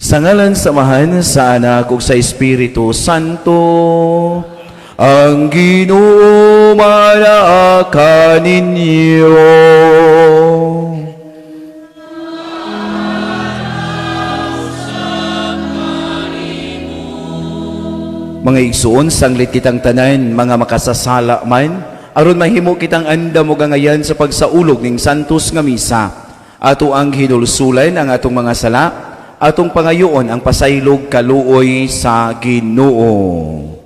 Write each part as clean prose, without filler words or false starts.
Sa ngalan samahan sa Anak ug sa Espiritu Santo, ang Ginoo malaaka ninyo. Mga igsuon, sanglit kitang tanan, mga makasasala man, aron mahimo kitang andam ug gangayan sa pagsaulog ning santos nga misa. Ato ang hinulsulan ang atong mga sala, atong pangayoon ang pasaylog kaluoy sa Ginoo.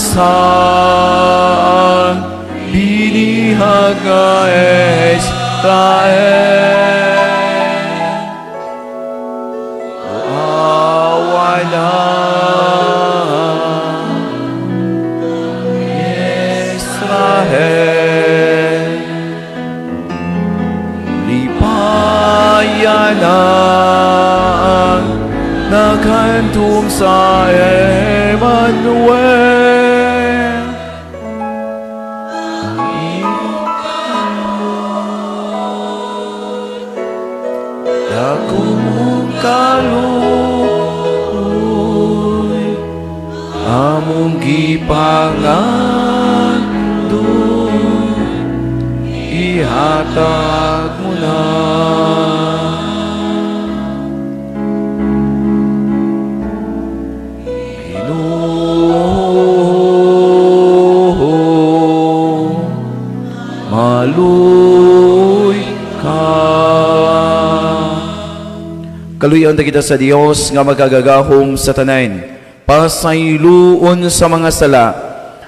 Sang binihag nga Israel, awala Israel, lipayan ang naghantum sa Emmanuel. Dakong kaluoy among gipangandun, ihatag mo na. Ginoo, maluy ka. Kaluyan ta kita sa Dios nga magagagahom sa tanan, pasayloon sa mga sala,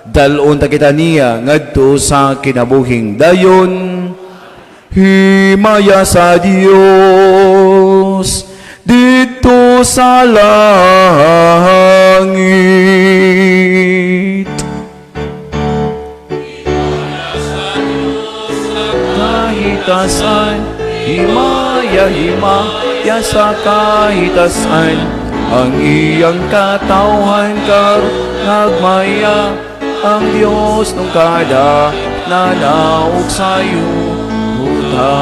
dalon ta kita niya ngadto sa kinabuhing dayon. Himaya sa Dios dito sa langit. Kahitasan, himaya sa kahitasan, ang iyang katawhan karon nagmaya, ang Dios nung kada nanaog sa yuta.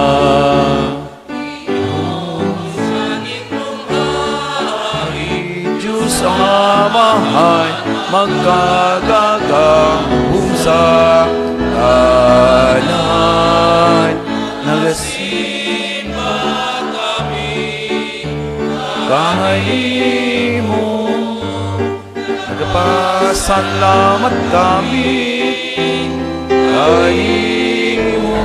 Diyos ang amahan, magkagagahom sa kanan, nagasimba kami kahit mo, nagpasalamat kami kahit mo,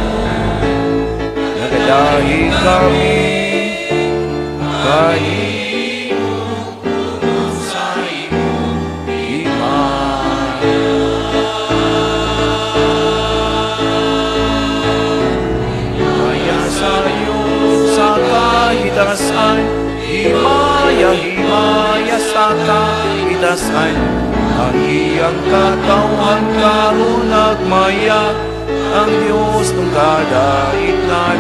nagadahi kami kahit mo sa iyong iman. Kaya sa iyo sa kahitasan, himaya sa kahitasan, ang iyang katawhan karon nagmaya, ang Diyos nung kadait na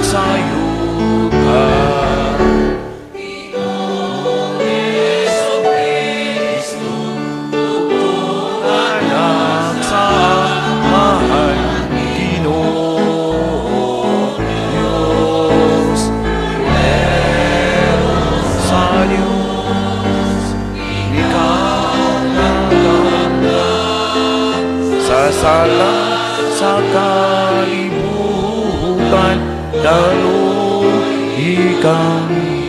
sa yuga. Anak sa mahal, Ginoo Diyos, sa Diyos, ikaw nagdamdam sa sala, sa kalibutan, daluhi kami.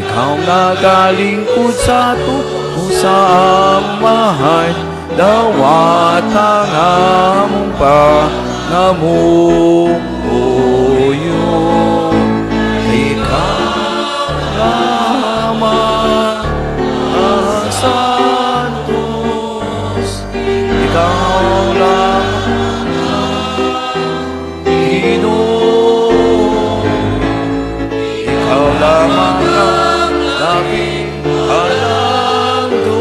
Ikaw nagalingkod sa tupo sa amahan, dawat ang among pangamuyo. Ikaw lamang ang santos, ikaw lamang Ginoo, ikaw lamang ang aming alangdon.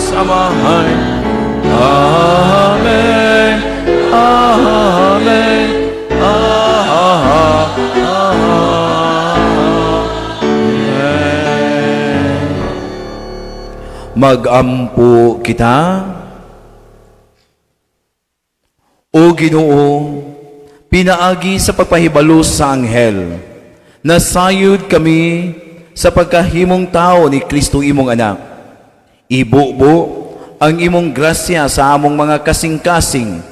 samahan. Amen. Amen. Amen. Magampo kita. O Ginoo, pinaagi sa pagpahibalo sa anghel, nasayod kami sa pagkahimong tao ni Kristo imong anak. Ibubo ang imong grasya sa among mga kasing-kasing,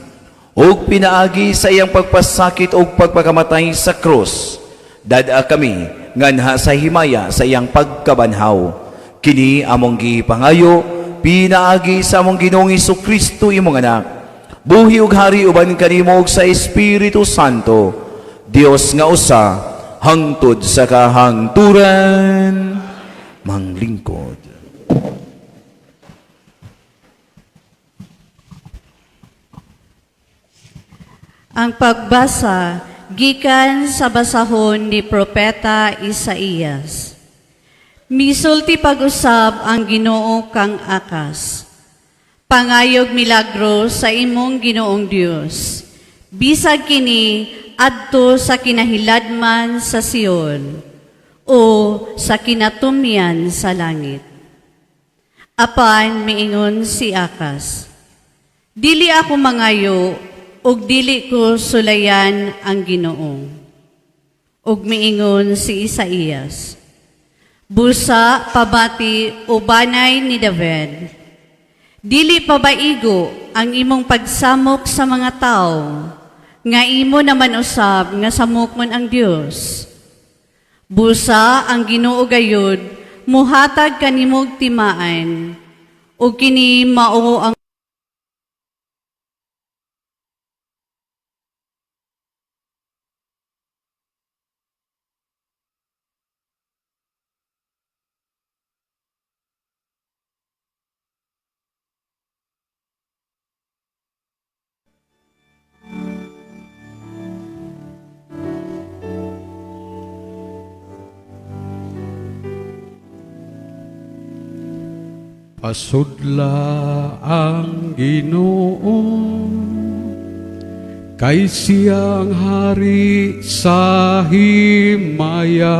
o pinaagi sa iyang pagpasakit o pagpakamatay sa krus. Dada kami nganha sa himaya sa iyang pagkabanhaw. Kini among gipangayo, pinaagi sa among Ginoong Kristo imong anak. Buhi ug hari uban kanimo ug sa Espiritu Santo, Dios nga usa, hangtod sa kahangturan. Manglingkod. Ang pagbasa gikan sa basahon ni Propeta Isaías. Misulti pag-usab ang Ginoo kang akas. Pangayog milagro sa imong Ginoong Dios. Bisag kini adto sa kinahiladman sa Sion o sa kinatumyan sa langit. Apan miingon si Akas, dili ako mangayo ug dili ko sulayan ang Ginoo. Ug miingon si Isaías, busa pabati o banay ni David, dili pabaigo ang imong pagsamok sa mga tao, nga imo naman usab nga samokmon ang Dios. Busa ang Ginoo gayud, muhatag kanimog timaan, ug kini mao ang pasudla ang Ginoo, kay siyang hari sa himaya.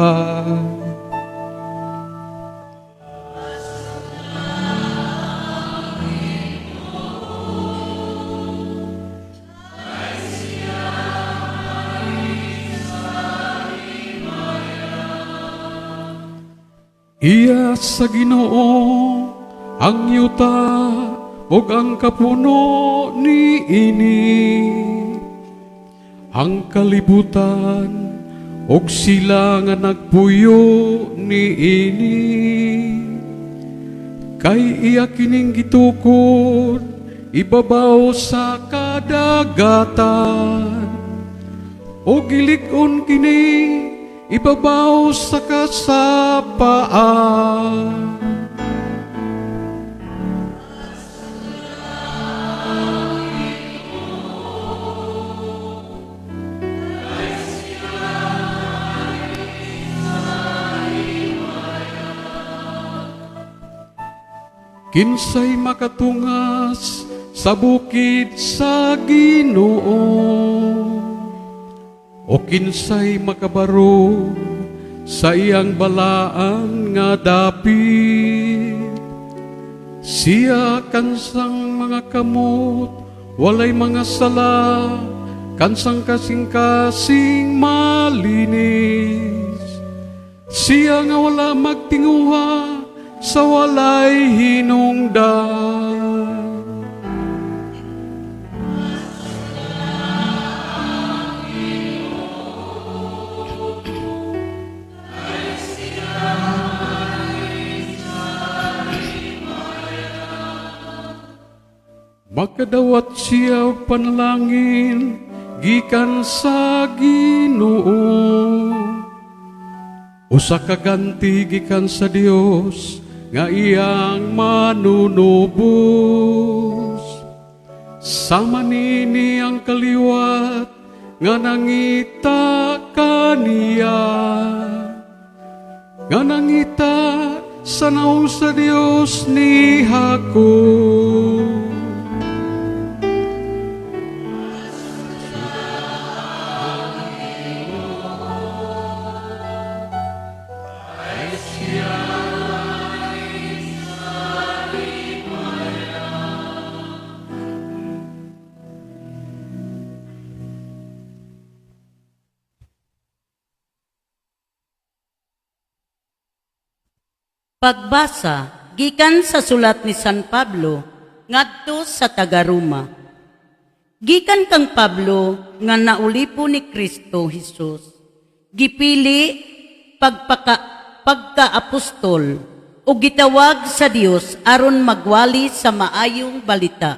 Iya sa Ginoo ang yuta ug ang kapuno ni ini, ang kalibutan ug sila nga nagpuyo ni ini. Kay iya kining gitukod ibabaw sa kadagatan, o gilig-on kini ibabaw sa kasapaan. Kinsay makatungas sa bukid sa Ginoo, o kinsay makabaro sa iyang balaan nga dapit. Siya kansang mga kamot, walay mga sala, kansang kasing-kasing malinis. Siya nga wala magtinguha sa walay hinungdan. Magkadawat siya og panalangin gikan sa Ginoo, usa ka ganti gikan sa Dios nga iyang manunubos. Sama nini ang kaliwat nga nangita kaniya, nga nangita sa naong sa Dios ni Hako. Pagbasa gikan sa sulat ni San Pablo ngadto sa taga-Roma. Gikan kang Pablo nga naulipo ni Kristo Jesus, gipili pagka-apostol o gitawag sa Dios aron magwali sa maayong balita.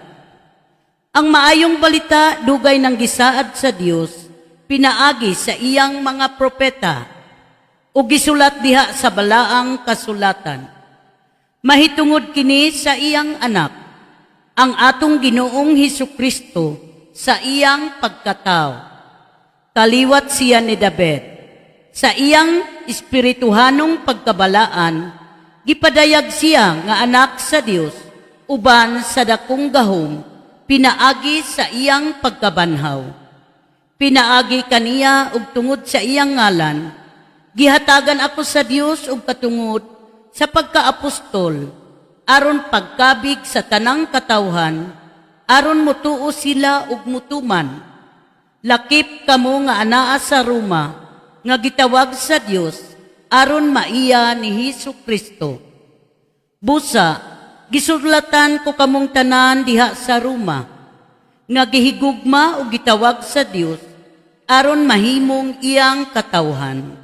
Ang maayong balita dugay nang gisaad sa Dios pinaagi sa iyang mga propeta o gisulat diha sa balaang kasulatan. Mahitungod kini sa iyang anak, ang atong Ginoong Hesukristo sa iyang pagkatao. Kaliwat siya ni David. Sa iyang espirituhanong pagkabalaan, gipadayag siya nga anak sa Dios, uban sa dakong gahom, pinaagi sa iyang pagkabanhaw. Pinaagi kaniya ug tungod sa iyang ngalan, gihatagan ako sa Dios ug katungod sa pagkaapostol, aron pagkabig sa tanang katawhan, aron mutuo sila ug mutuman. Lakip kamo nga anaa sa Roma, nga gitawag sa Dios, aron maiya ni Hesukristo. Busa, gisulatan ko kamong tanan diha sa Roma, nga gihigugma ug gitawag sa Dios, aron mahimong iyang katawhan.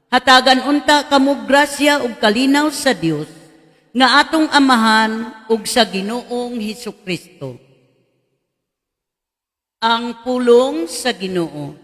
Hatagan unta kamo grasya ug kalinaw sa Dios nga atong amahan ug sa Ginoong Hesukristo. Ang pulong sa Ginoo.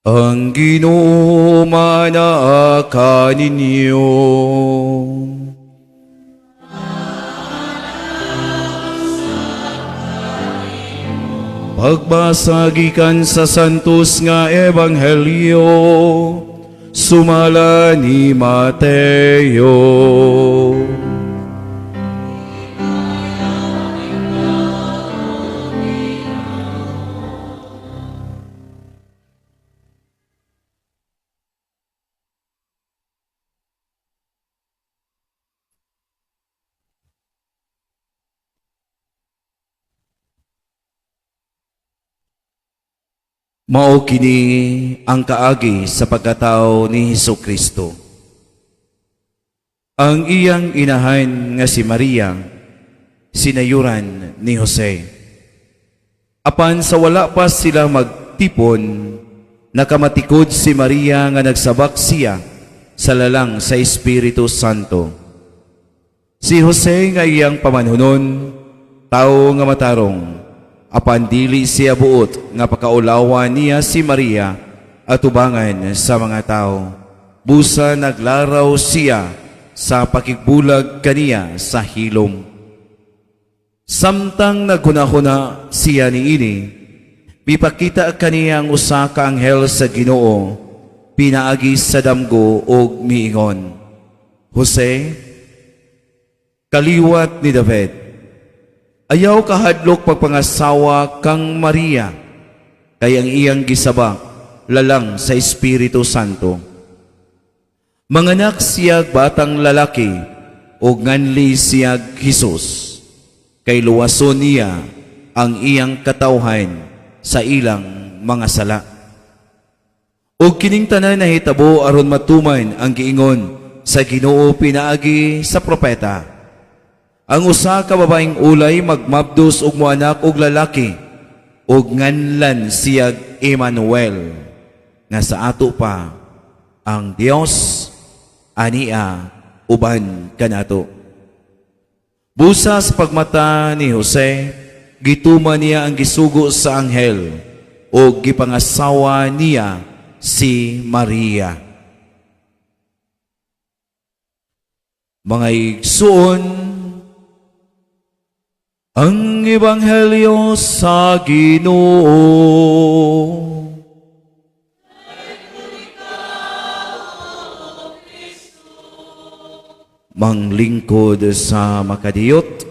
Ang Ginoo manaa ninyo. Pagbasa gikan sa santos nga ebanghelyo sumala ni Mateo. Mao kini ang kaagi sa pagkatao ni Hesukristo. Ang iyang inahan nga si Maria, sinayuran ni Jose. Apan sa wala pa sila magtipon, nakamatikod si Maria nga nagsabak siya sa lalang sa Espiritu Santo. Si Jose nga iyang pamanhunon, tao nga matarong, apan dili siya buot nga pakaulawan niya si Maria at ubangan sa mga tao. Busa naglaraw siya sa pakigbulag kaniya sa hilom. Samtang naghunahuna siya niini, mipakita kaniya ang usa ka anghel sa Ginoo, pinaagi sa damgo og miingon, Jose, kaliwat ni David, ayaw kahadlok pagpangasawa kang Maria, kay ang iyang gisabak lalang sa Espiritu Santo. Manganak siyag batang lalaki, o nganli siyag Hesus, kay luwason niya ang iyang katawhan sa ilang mga sala. O kining tanan na hitabo aron matuman ang giingon sa Ginoo pinaagi sa propeta. Ang usa ka babaeng ulay magmabdos og moanak og lalaki, og nganlan siyag Emmanuel, nga sa ato pa ang Dios ania uban kanato. Busa sa pagmata ni Jose, gituman niya ang gisugo sa anghel o gipangasawa niya si Maria. Mga igsoon, ang Ebanghelyo sa Ginoo. Manglingkod sa makadiyot,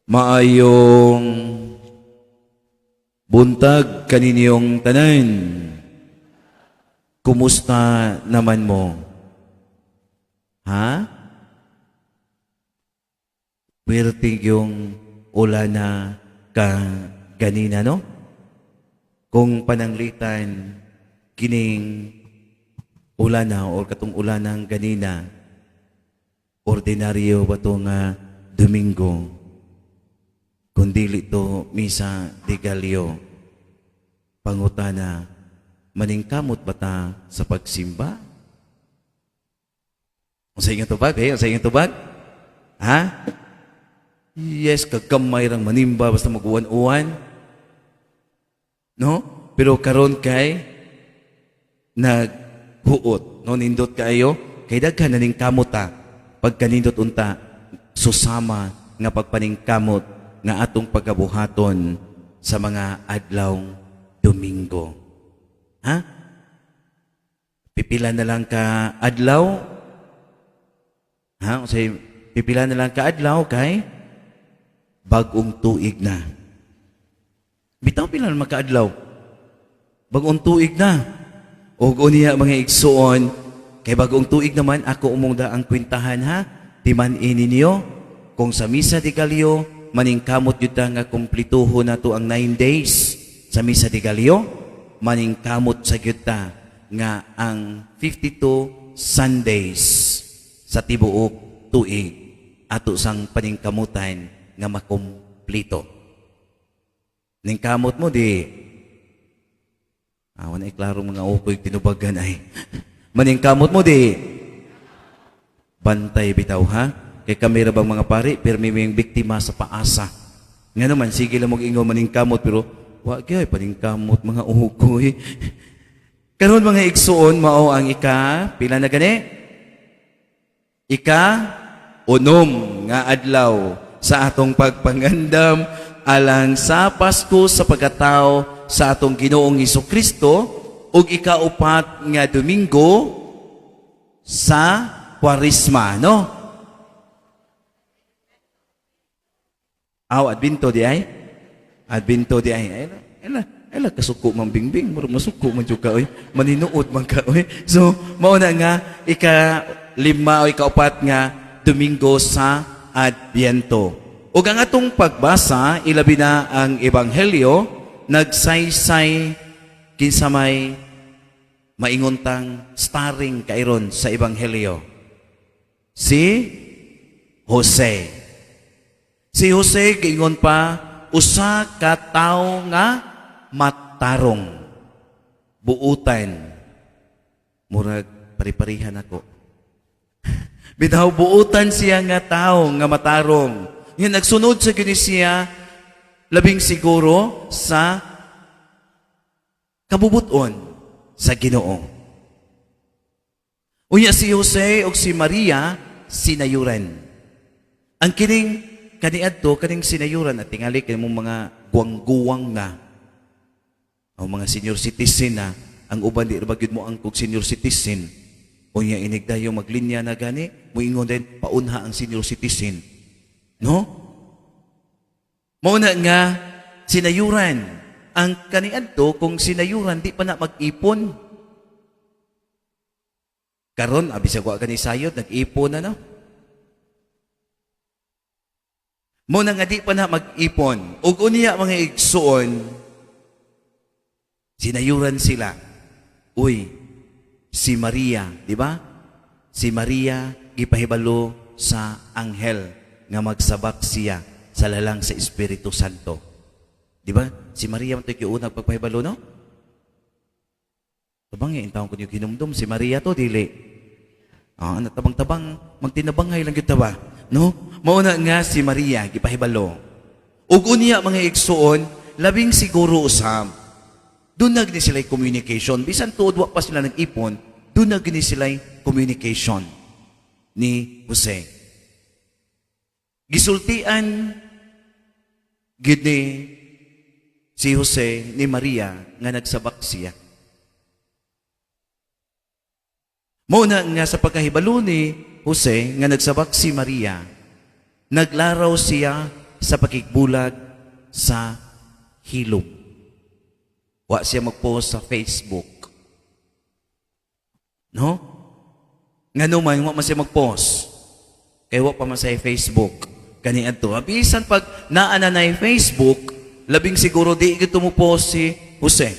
maayong buntag kaninyong tanan. Kumusta naman mo? Ha? Pertig yung ulan na ka ganina, no? Kung pananglitan, kining ulan na o katong ulan ng ganina, ordinaryo ba ito nga Domingo, kundi ito misa de Gallo, pangutana, maningkamot ba ta sa pagsimba? Ang sa inyong tubag, Ang sa inyong tubag? Ha? Yes, kagamay rang manimba basta mag-uwan-uwan. No? Pero karon kay naghuot, no, nindot kayo, kay daghan na ning kamot ta. Pagkanindot unta, susama nga pagpaningkamot nga atong pagabuhaton sa mga adlawng Domingo. Ha? Pipila na lang ka adlaw? Ha? Say, pipila na lang ka adlaw kay bagong tuig na. Bitaw pila na makaadlaw. Bagong tuig na. O uniya mga igsuon, kay bagong tuig naman ako umungda ang kwintahan ha. Timan ninyo kung sa Misa de Gallo maningkamot yun nga kumplituho na to ang 9 days sa Misa de Gallo, maningkamot sa yuta nga ang 52 Sundays sa tibuok tuig ato sang paningkamutan nga makumplito. Ningkamot mo di awan ay klaro mga ukoy tinubagan ay maningkamot mo di bantay bitaw ha. Kay kami ra bang mga pari permi may biktima sa paasa. Nga naman sige lang mag-ingon maningkamot pero wa gyud paningkamot mga ukoy. Karon mga igsuon mao ang pila na gani? Unom nga adlaw sa atong pagpangandam alang sa Pasko sa pagkatao sa atong Ginoong Hesukristo ug ikaupat nga Domingo sa Kwaresma, no? Adbinto di ay? Adbinto di ay. Ela kasuko man bingbing, murag masuko man jud ka oy. Maninuot man ka oy. So, mao na nga ika-5 o ikaupat nga Domingo sa Adbiento. Ug ang atong pagbasa, ilabi na ang Ebanghelyo, nagsaysay kinsa may maingontang starring kairon sa Ebanghelyo. Si Jose. Si Jose kaingon pa, usa ka tawo nga matarong. Buutan. Murag pari-parihan ako. Bitaw buutan siya nga tao nga matarong. Yan nagsunod sa gini siya labing siguro sa kabubuton sa Ginoo. Unya si Jose o si Maria sinayuran. Ang kaniadto kaning sinayuran at tingali kanimo mga guwang-guwang na o mga senior citizen na ang uban di ra gyud mo ang senior citizen. Unya inigdayo maglinya na gani, muingon din paunha ang senior citizen. No? Mauna nga sinayuran. Ang kaniadto kung sinayuran di pa na mag-ipon. Karon abi siya wa kani sayod, nag-ipon na no. Mo na nga di pa na mag-ipon. Ug unya mga igsuon, sinayuran sila. Uy, si Maria, di ba? Si Maria gipahibalo sa anghel nga magsabak siya sa lalang sa Espiritu Santo. Di ba? Si Maria man tayo unang pagpahibalo, no? Tabang taon ko yung kinumdum. Si Maria to, dili. Natabang-tabang, magtinabangay lang kita ba? No? Mauna nga si Maria, gipahibalo. Ug unya mga igsuon, labing siguro usam. Dunag ni sila'y communication. Bisan tuod wa pa sila nag-ipon, dunag ni sila'y communication ni Jose. Gisultian gid ni si Jose ni Maria nga nagsabak siya. Muna nga sa pagkahibalo ni Jose nga nagsabak si Maria, naglaraw siya sa pakigbulag sa hilom. Wa siya mag-post sa Facebook. No? Nga naman, wa man siya mag-post. Kaya wa pa man sa Facebook. Kani adto. Bisan pag naana na Facebook, labing siguro di ito mo post si Jose.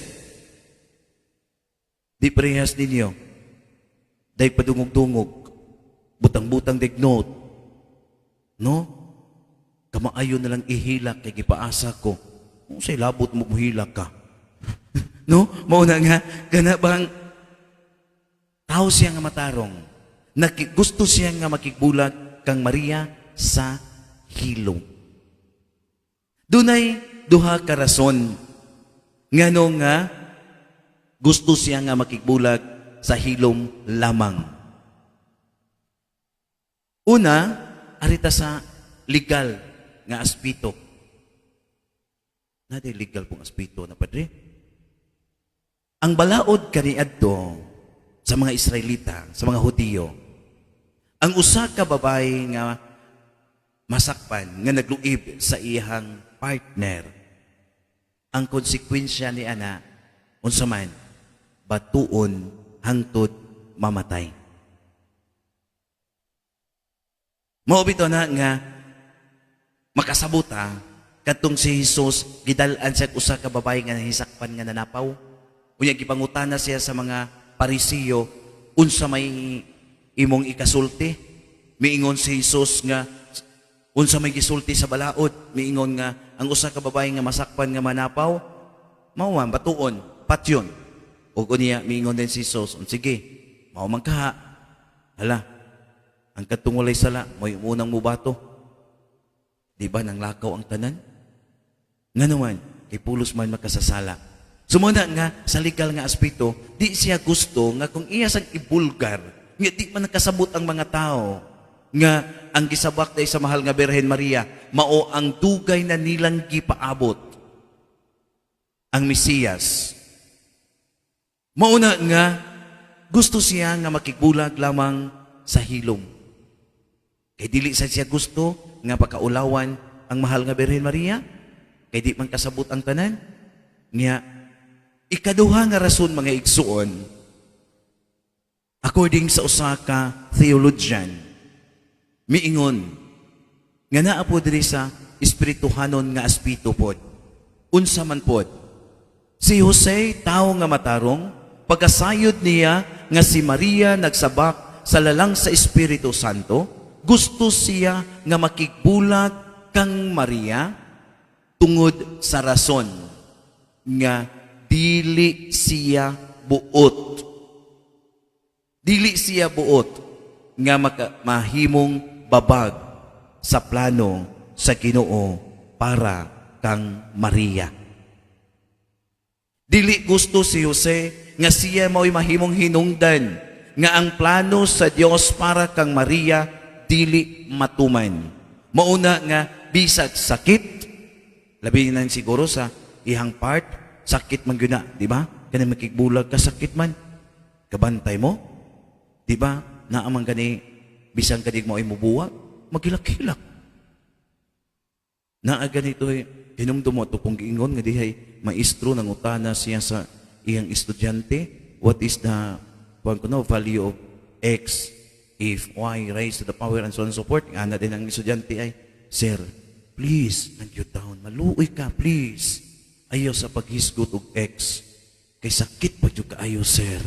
Di parehas ninyo. Dahil padungog-dungog, butang-butang dignot. No? Kamaayon na lang ihilak kay gipaasa ko. Kung sa'y labot mo buhilak ka. No? Mauna nga, gana bang tao siya nga matarong. Gusto siya nga makikbulag kang Maria sa hilom. Dunay duha ka rason. Ngano nga, gusto siya nga makikbulag sa hilom lamang. Una, arita sa legal nga aspito. Nade legal pong aspito na padre. Ang balaod kaniadto sa mga Israelita, sa mga Hudiyo, ang usa ka babae nga masakpan nga nagluib sa iyang partner, ang konsekwensya ni ana unsa man batuon hangtod mamatay. Mao bitaw na nga makasabuta katong si Jesus gidal-an sa usa ka babae nga nahisakpan nga nanapaw. Unya gipangutana siya sa mga Parisiyo unsa may imong ikasulti. Miingon si Jesus nga unsa may gisulti sa balaod. Miingon nga ang usa ka babae nga masakpan nga manapaw mao man batuon, patyon. O kunya, miingon din si Jesus, sige, maumang kaha. Hala, ang katungulay sala, may unang mubato. Di ba, nang lakaw ang tanan? Nga naman, kay pulos man makasasala. Sumuna nga, sa legal nga aspito, di siya gusto nga kung iya sang ibulgar, nga di man nakasabot ang mga tao, nga ang gisabak day sa mahal nga Birhen Maria, mao ang dugay na nilang gipaabot. Ang Mesiyas. Mauna nga, gusto siya nga makikbulag lamang sa hilom. Kay dili sa siya gusto nga pakaulawan ang mahal nga Birhen Maria, kay di man kasabot ang tanan. Nga, ikaduha nga rason mga igsuon, according sa usa ka theologian, miingon, nga naa po diri sa espirituhanon nga aspito pod. Unsa man pod, si Jose, tao nga matarong, pagkasayod niya nga si Maria nagsabak sa lalang sa Espiritu Santo, gusto siya nga makigbulag kang Maria tungod sa rason nga dili siya buot. Dili siya buot nga mahimong babag sa plano sa Ginoo para kang Maria. Dili gusto si Jose nga siya mao'y mahimong hinungdan nga ang plano sa Dios para kang Maria dili matuman. Mauna nga bisag sakit, labi na siguro sa ihang part, sakit man gyud na, di ba? Kani makigbulag ka sakit man. Kabantay mo, di ba? Naamang gani bisan kadig mao'y mubuwag, magilak-hilak. Naa ganito hinumdum mo ito kung giingon nga dihay maestro nangutana siya sa iyang estudyante, what is the value of X, if Y raised to the power and so on and so forth, nga na din ang estudyante ay, Sir, please, nagyo down, maluoy ka, please. Ayaw sa paghisgot og X. Kay sakit pa yung kaayo, sir.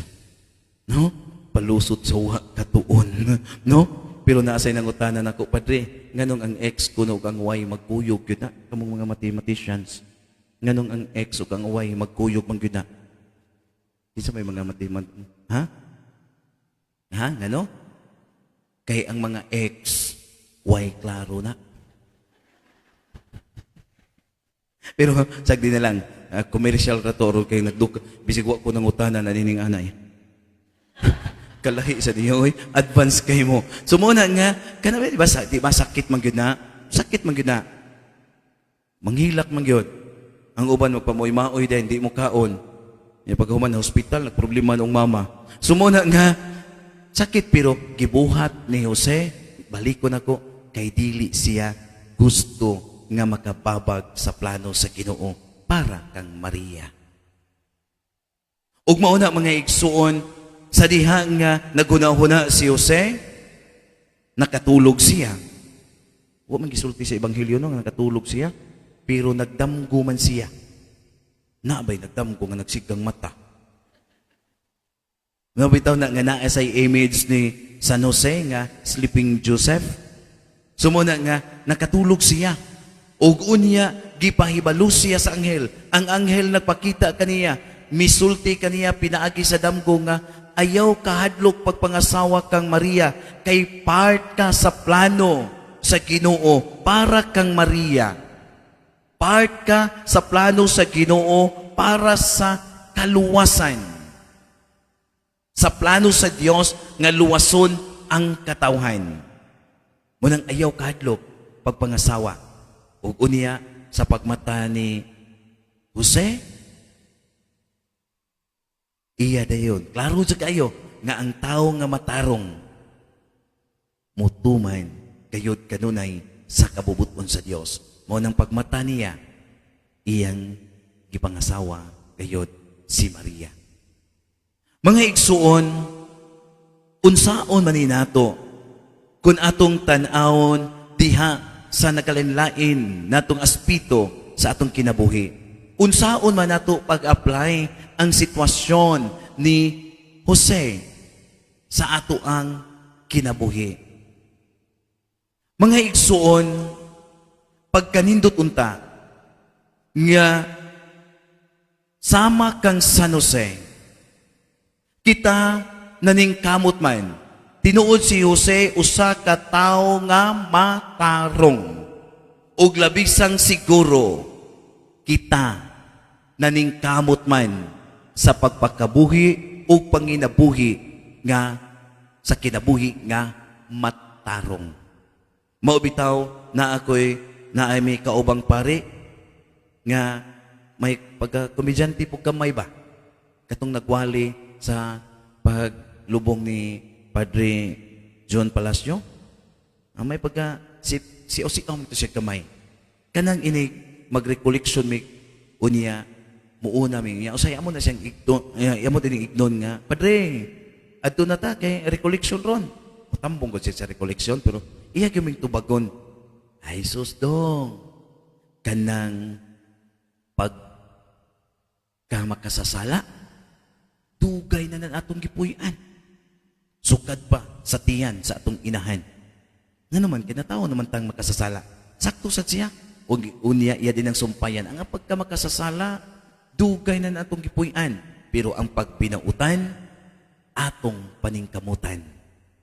No? Palusot sa uha katuon. No? Pero naasay nang utanan ako, Padre, nganong ang X kuno ang Y magkuyog yun na. Kamong mga mathematicians. Nganong ang X o ang Y magkuyog man yun na. Isa may mga mathematicians. Ha? Ha? Ngano? Kay ang mga X, Y klaro na. Pero sagdi na lang, commercial ratoro kay nagduk, bisig wa ko nang utanan na nining anay. Kalahi sa diyo, oy, advance kay mo. Sumuna nga, kana di ba sakit man gyud na? Sakit man gyud na. Manghilak man gyud. Ang uban magpamoy-maoy din, di mo kaon. Ya paghuman sa hospital, nagproblema ng mama. Sumuna nga, sakit pero gibuhat ni Jose, balik ko nako kay dili siya gusto nga makababag sa plano sa Ginoo para kang Maria. Ug mao na mga igsuon sa diha nga nagunahuna si Jose, nakatulog siya. Wa man gisulti sa ebanghelyo no nga nakatulog siya, pero nagdamgo man siya. Naabay nagdamgo nga nagsigang mata. Mabitaw na nga naa sa image ni San Jose nga sleeping Joseph. Sumuna nga nakatulog siya. Ug unya gipahibalo siya sa anghel. Ang anghel nagpakita kaniya, misulti kaniya pinaagi sa damgo nga ayaw kahadlok pagpangasawa kang Maria kay part ka sa plano sa Ginoo para kang Maria. Part ka sa plano sa Ginoo para sa kaluwasan. Sa plano sa Dios nga luwason ang katawhan. Munang ayaw kahadlok pagpangasawa. Ug unya sa pagmata ni Jose, iya dayon. Klaro sa kayo nga ang tao nga matarong mutuman kayod kanunay sa kabubuton sa Dios. Mao nang pagmata niya iyang gipangasawa kayod si Maria. Mga igsuon, unsaon man ni nato kun atong tan-awon diha sa nakalinlain natong aspito sa atong kinabuhi. Unsaon man nato pag-apply ang sitwasyon ni Jose sa ato ang kinabuhi. Mga igsuon, pagkanindot unta nga sama kang San Jose, kita naning kamot man. Tinuod si Jose usa ka tawo nga matarong. Ug labisang siguro kita naning kamot man sa pagpakabuhi ug panginabuhi nga sa kinabuhi nga matarong. Mao bitaw na ako'y naay may kaubang pare nga may pagka-komedyante po kamay ba? Katong nagwali sa paglubong ni Padre John Palacio, ang may pagka si Osiam ito siya kamay. Kanang ini mag-recollection mi unya muuna mi. Usay amo na siyang amo din ignon nga. Padre, adto na ta kay recollection ron. Tambong ko siya sa recollection pero iya gyud tubagon. Ay sus dong. Kanang pag ka makasasala dugay na atong gipuy-an. Sukad pa sa tiyan sa atong inahan. Nga naman, kinatao naman tang makasasala. Sakto sa siya. O unya, iya din ang sumpayan. Ang pagka makasasala, dugay na atong gipuy-an. Pero ang pagpinautan, atong paningkamutan.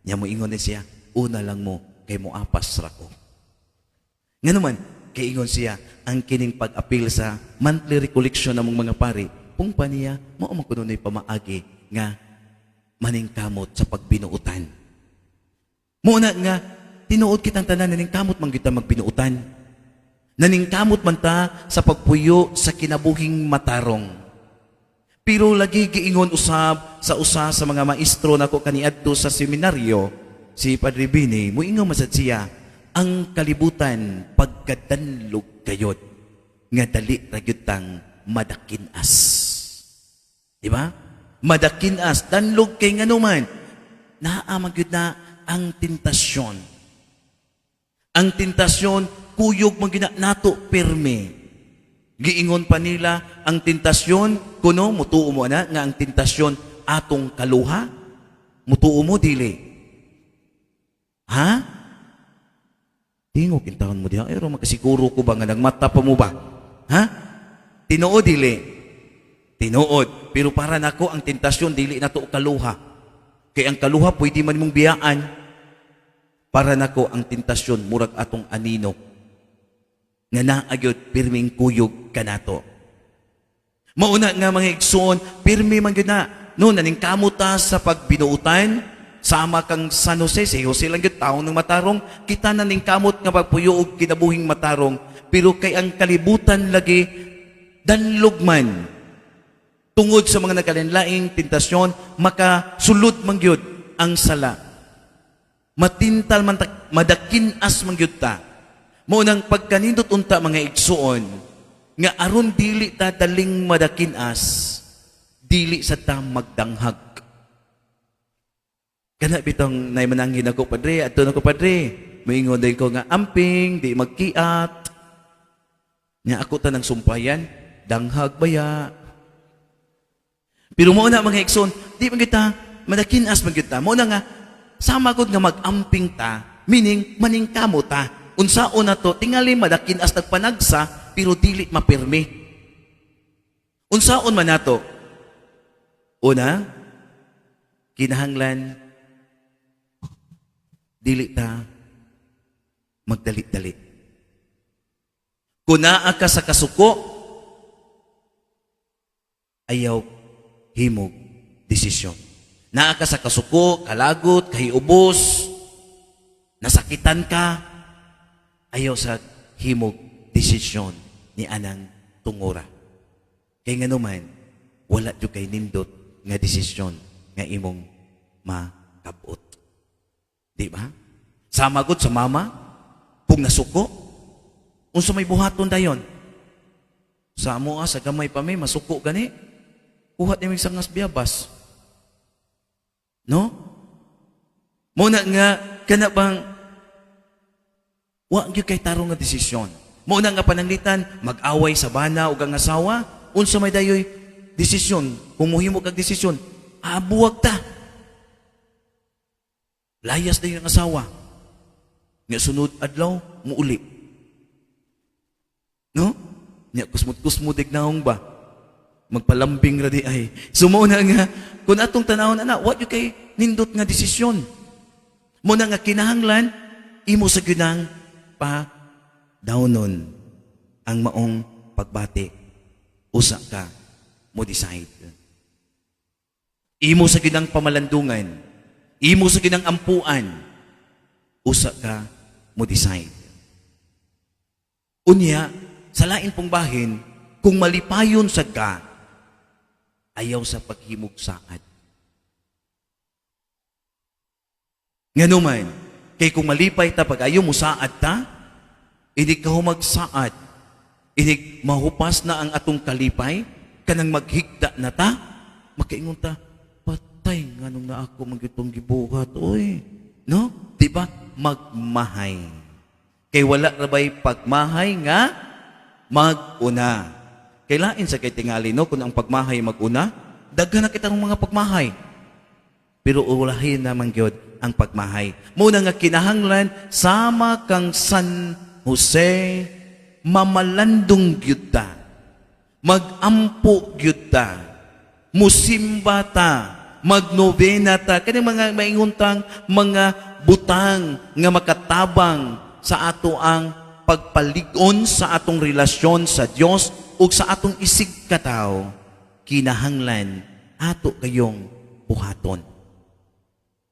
Nya mo ingon ni siya, una lang mo, kay mo apas rako. Nga naman, kay ingon siya, ang kining pag-apil sa monthly recollection ng mga pari, kung pa niya, maumakununay pamaagi nga maningkamot sa pagbinuutan. Muna nga, tinuod kitang tanan, naningkamot man kita magbinuutan. Naningkamot man ta sa pagpuyo sa kinabuhing matarong. Pero lagi giingon usab sa usa sa mga maestro nako kaniadto sa seminaryo, si Padre Bini, muingon masad siya, ang kalibutan pagkadanlog kayod, nga dali ragyod tang madakinas. Di ba? Madakinas, danlog kay nga naman. naamag yun na ang tentasyon. Ang tentasyon, kuyog man yun na nato pirme. Giingon pa nila, ang tentasyon, kuno, mutuo mo na, nga ang tentasyon atong kaluha, mutuo mo, dili. Ha? Tingo, kintaon mo diha, pero makasiguro ko ba nga nagmata pa mo ba? Ha? Tinuod, dili. Tinuod. Pero para nako ang tentasyon, dili na to kaluha. Kaya ang kaluha, pwede man mong biyaan. Para nako ang tentasyon, murag atong anino. Nga naagyod, pirming kuyog ka nato. Mauna nga mga igsoon, pirmi man yun na. No, naningkamuta sa pagbinuutan, sama kang San Jose, si Jose lang yun, taong ng matarong, kita naningkamot nga pagpuyuog kinabuhing matarong, pero kay ang kalibutan lagi, danlugman, tungod sa mga nakalinlaing tentasyon, makasulod man yun ang sala. Matintal man madakinas man yun ta. Maunang pagkanindot unta mga igsuon, nga aron dili ta daling madakinas, dili sa ta magdanghag. Kana bitong naimanangin ako, Padre, ato na ko, Padre, moingon din ko nga, amping, di magkiat. Nga ako tanang sumpayan, danghag baya. Pero mauna mga igsoon, di man kita, madakinas man kita. Mauna nga, sama ko nga mag-amping ta, meaning maningkamo ta. Unsaon na to, tingali madakinas nagpanagsa, pero dili mapirmi. Unsaon man na to? Una, kinahanglan, dili ta magdali-dali. Kung naa ka sa kasuko, ayaw himog desisyon. Naa ka sa kasuko, kalagot, kahiubos, nasakitan ka, ayaw sa himog desisyon ni anang tungura. Kaya nga naman, wala dyo kay nindot nga desisyon nga imong makabot. Di ba? Sama gud sa mama, kung nasuko, unsa may buhaton dayon. Sa amo sa gamay pa may masuko gani, kuhat niya sangas biyabas. No? Muna nga, kana bang, wa gyud kay tarong nga desisyon. Muna nga pananglitan, mag-away sa bana o ang asawa, unsa may dayoy desisyon, kung muhimo kag desisyon, abuwag ta. Layas na yung asawa. Nga sunod adlaw, muuli. No? Nga kusmut-kusmutik na hong ba? Magpalambing ra di ay. Sumuna nga, kung atong tanawon na, what you kay nindot nga desisyon? Muna nga kinahanglan, imo sa ginang pa dawnon ang maong pagbati. Usa ka, mo decide. Imo sa ginang pamalandungan, imo sa ginang ampuan, usa ka, mo decide. Unya, sa lain pong bahin, kung malipayon sa ka, ayaw sa paghimog saad. Nga naman, kay kung malipay ta pag ayaw mo saad ta, inig ka humagsaad, inig mahupas na ang atong kalipay, kanang maghigda na ta, makaingon ta, patay nga nung na ako magyutong gibuhat, oy. No? Diba? Magmahay. Kay wala rabay pagmahay nga maguna. Kailain sa kay tingali, no? Kung ang pagmahay maguna, daghan na kitang mga pagmahay. Pero ulahin naman gyud ang pagmahay. Muna nga kinahanglan, sama kang San Jose, mamalandong gyud ta. Magampo gyud ta. Musimba ta. Magnovena ta. Kani mga mainguntang mga butang nga makatabang sa ato ang pagpalig-on sa atong relasyon sa Dios ug sa atong isig kataw, kinahanglan ato kayong buhaton.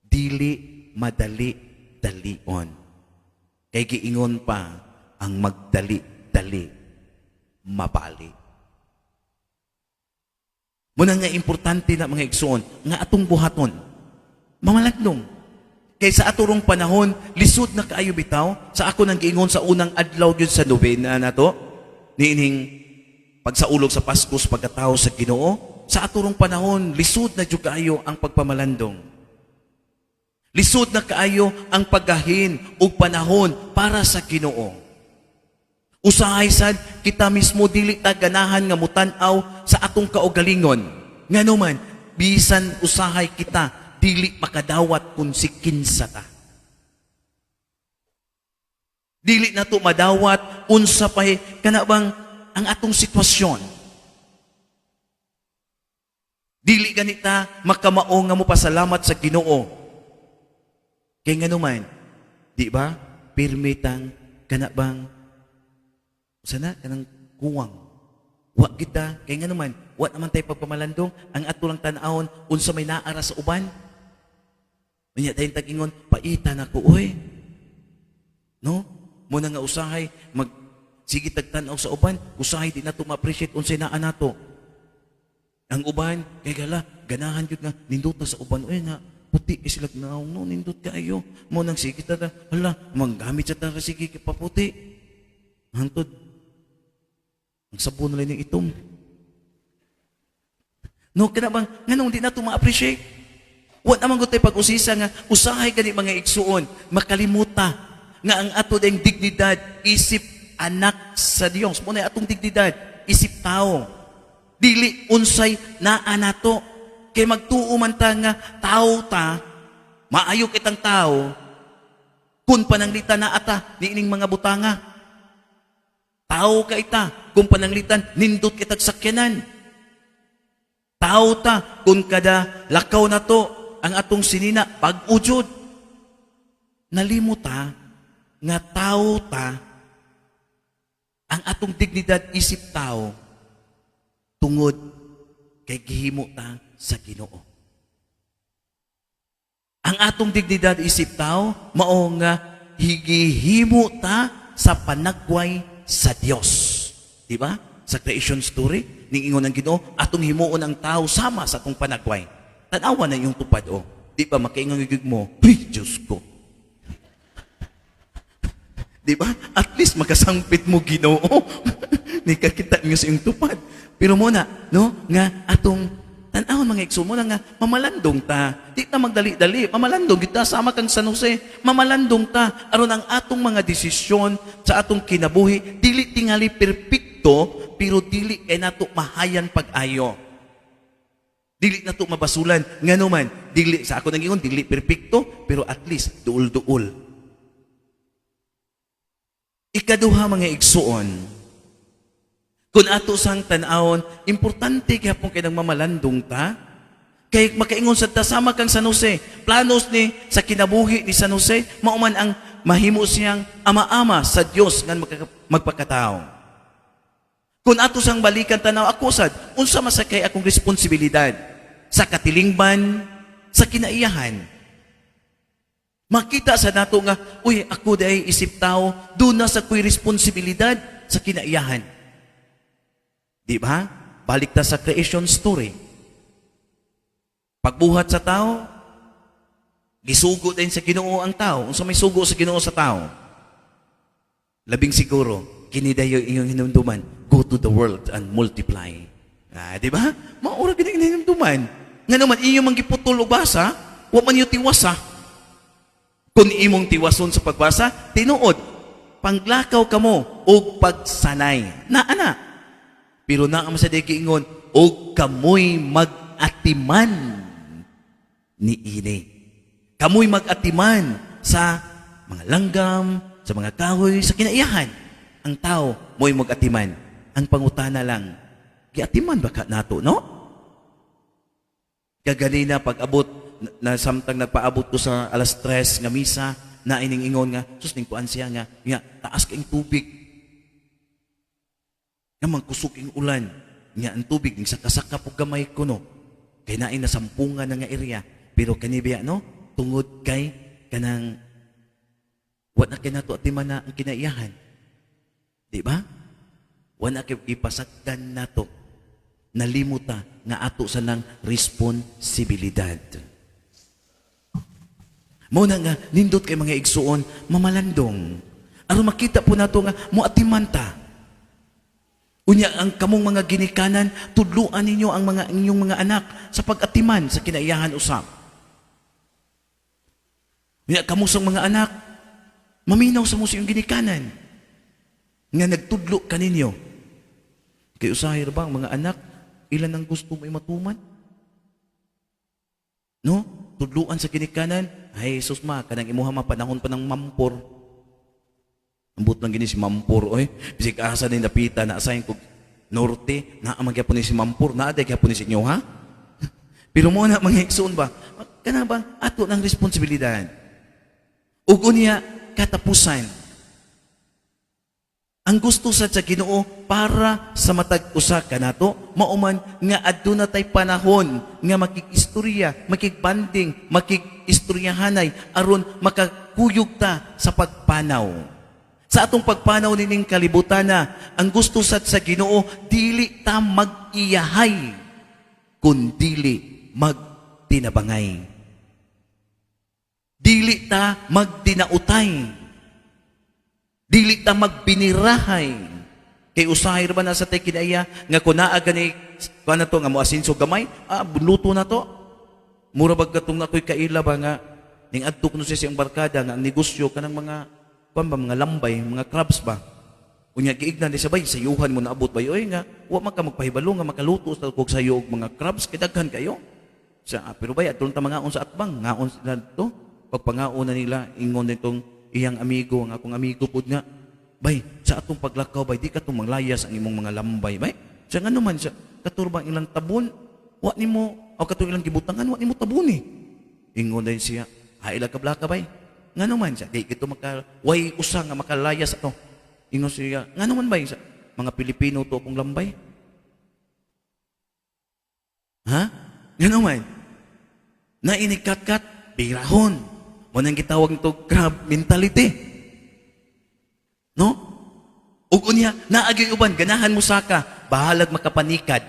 Dili madali-dalion. Kay giingon pa ang magdali-dali mabali. Muna nga importante na mga igsoon nga atong buhaton mamalagnong. Kay sa aturong panahon, lisod na kaayo bitaw, sa ako nang giingon sa unang adlaw gyud sa nobena nato, niining pagsaulog sa Paskos pagkatao sa Ginoo, sa aturong panahon, lisod na gyud kaayo ang pagpamalandong. Lisod na kaayo ang paggahin ug panahon para sa Ginoo. Usahay sad kita mismo dili ta ganahan nga mutan-aw sa atong kaugalingon. Nganuman bisan usahay kita dili makadawat kun si kinsa ta. Dili na to madawat unsa pa kanabang ang atong sitwasyon. Dili ganita makamao nga mo pasalamat sa Ginoo. Kay nganuman, di ba? Pirmitang kanabang sana kanang kuwang. Wa kita kay nganuman, wa naman tay pagpamalandong ang ato lang tan-awon unsa may naara sa uban. Unya tayo tag-ingon, paita na ko oy. No? Muna nga usahay sige tagtanaw sa uban, usahay di nato ma-appreciate unsay naa nato. Ang uban kay gala ganahan jud nga nindot na sa uban oy na puti kay sila naong no nindot kaayo mo nang sige ta hala manggamit sa ta sige kay paputi. Hantod ang sabon na lang itom. No kana bang nganong di nato ma-appreciate? Wa naman gud tay pag-usisa nga usahay kani mga igsuon makalimuta nga ang ato ding dignidad isip anak sa Dios. Mo na atong dignidad isip tao. Dili unsay naa nato kay magtuo man ta nga tao ta maayo kitang tao kun pananglitan na ata niining mga butanga. Tao ka ita kung pananglitan nindot kitag sakyanan. Tao ta kung kada lakaw na to ang atong sinina pag-ujod. Nalimuta nga tao ta ang atong dignidad isip tao tungod kay gihimo ta sa Ginoo. Ang atong dignidad isip tao mao nga higihimo ta sa panagway sa Dios. Di ba? Sa creation story, ning ingon ng Ginoo, atong himuon ang tao sama sa atong panagway. Tanawa na yung tupad o. Di ba makaingon gid mo, "Hey, Diyos ko." Di ba? At least makasangpit mo Ginoo. Ni kakita niyo sa iyong tupad. Pero muna, no, nga atong tan-awon mga igsoon mo na nga mamalandong ta. Di ta magdali-dali, mamalandong kita sama kang San Jose. Mamalandong ta aron ang atong mga desisyon sa atong kinabuhi dili tingali perpekto pero dili kay nato mahayan pag-ayo. Dili nato mabasulan nganuman dili sa ako nang ingon dili perpekto pero at least duol-duol. Ikaduha mga igsuon, kung ato sang tan-awon, importante gyapon kay nang mamalandong ta, kay makaingon sa tasama kang San Jose, planos ni sa kinabuhi ni San Jose, mauman ang mahimo siyang ama-ama sa Dios nga magpakatao. Kung ato sang balikan tanaw ako sad, unsa masakay akong responsibilidad sa katilingban, sa kinaiyahan. Makita sa nato nga, uy, ako day isip tao, doon na sa kuy responsibilidad sa kinaiyahan. Di ba? Balik ta sa creation story. Pagbuhat sa tao, gisugo din sa Ginoo ang tao. Unsa may sugo sa Ginoo sa tao? Labing siguro, kinidayo inyong hinumduman, go to the world and multiply. Di ba? Maura gid ang hinumduman. Nga naman, inyong manggiputol o basa, wa man yung tiwasa. Kung imong tiwason sa pagbasa, tinuod, panglakaw kamo o pagsanay. Naana. Pero naam sa dikiingon, o kamoy mag-atiman ni ini. Kamoy mag-atiman sa mga langgam, sa mga kahoy, sa kinaiyahan. Ang tao, mo'y mag-atiman. Ang pangutana lang, giatiman baka nato, no? Kaganina pag-abot, na samtang nagpaabot ko sa alas 3 nga misa, na ining ingon nga, sus ning kuan siya nga taas kaing tubig. Nga mangkusok ing ulan, nga ang tubig ning sakasaka po gamay ko no. Kay naay nasampungan na nga area, pero kanibiya no, tungod kay kanang wa na kay nato atiman na ang kinaiyahan. Di ba? Wa na kay ipasaktan nato. Nalimuta nga ato sa nang responsibilidad. Muna nga, nindot kay mga igsuon, mamalandong. Aron makita po nato nga, muatiman ta. Unya, ang kamong mga ginikanan, tudluan ninyo ang mga inyong mga anak sa pag-atiman sa kinaiyahan usap. Nga kamusang mga anak, maminaw sa muso yung ginikanan. Nga nagtudlo kaninyo. Kay usahir ba ang mga anak, ilan ang gusto mo matuman? No? Tudluan sa ginikanan, ay Jesus ma, kanang imuha panahon pa ng mampor. Ambot lang gini si mampor, oy. Bisik asa din napita na asahin ko norte, naamag yapon ni si mampor, naaday yapon ni si inyo, ha? Pero mo na mga igsoon ba, kana ba ato ng responsibilidad? Ug unya katapusan. Ang gusto sa Ginoo para sa matag usa kanato mauman nga aduna tay panahon nga makikistorya, makigbanding, makikistoryahanay aron makakuyog ta sa pagpanaw. Sa atong pagpanaw nining kalibutan na ang gusto sa Ginoo dili ta mag-iyahay kundili magtinabangay. Dili ta magdinautay. Dili ta magbinirahay. Kay usahay ba na sa tay kinaya nga kunaa gani kuan to nga moasinso gamay, luto na to. Mura bag katong nakoy kaila ba nga ning adto kuno siya siyang barkada nga ang negosyo kanang mga kuan ba mga lambay, mga crabs ba. Unya giignan di sabay sayuhan mo naabot ba oy nga wa man ka magpahibalo nga makaluto sa kog sayo og mga crabs kay daghan kayo. Sa pero bay adto ta mga sa atbang ngaon sila to pagpangaon na nila ingon nitong iyang amigo, ang akong amigo pud nga, bay, sa atong paglakaw, bay, di ka itong manglayas ang imong mga lambay, bay. Siya nga naman, siya, katurbang ilang tabon, wa ni mo, o katong ilang gibutangan, wa ni mo tabon eh. Ingon din siya, haila ka blaka, bay. Nga naman siya, di kito way usa nga makalayas ato. Ingon siya, nga naman, bay, siya, mga Pilipino to akong lambay. Ha? Nga naman, na inikat-kat, birahon. O nang gitawag nito crab mentality. No? Ug unya naagi uban ganahan mo saka bahalag makapanikad.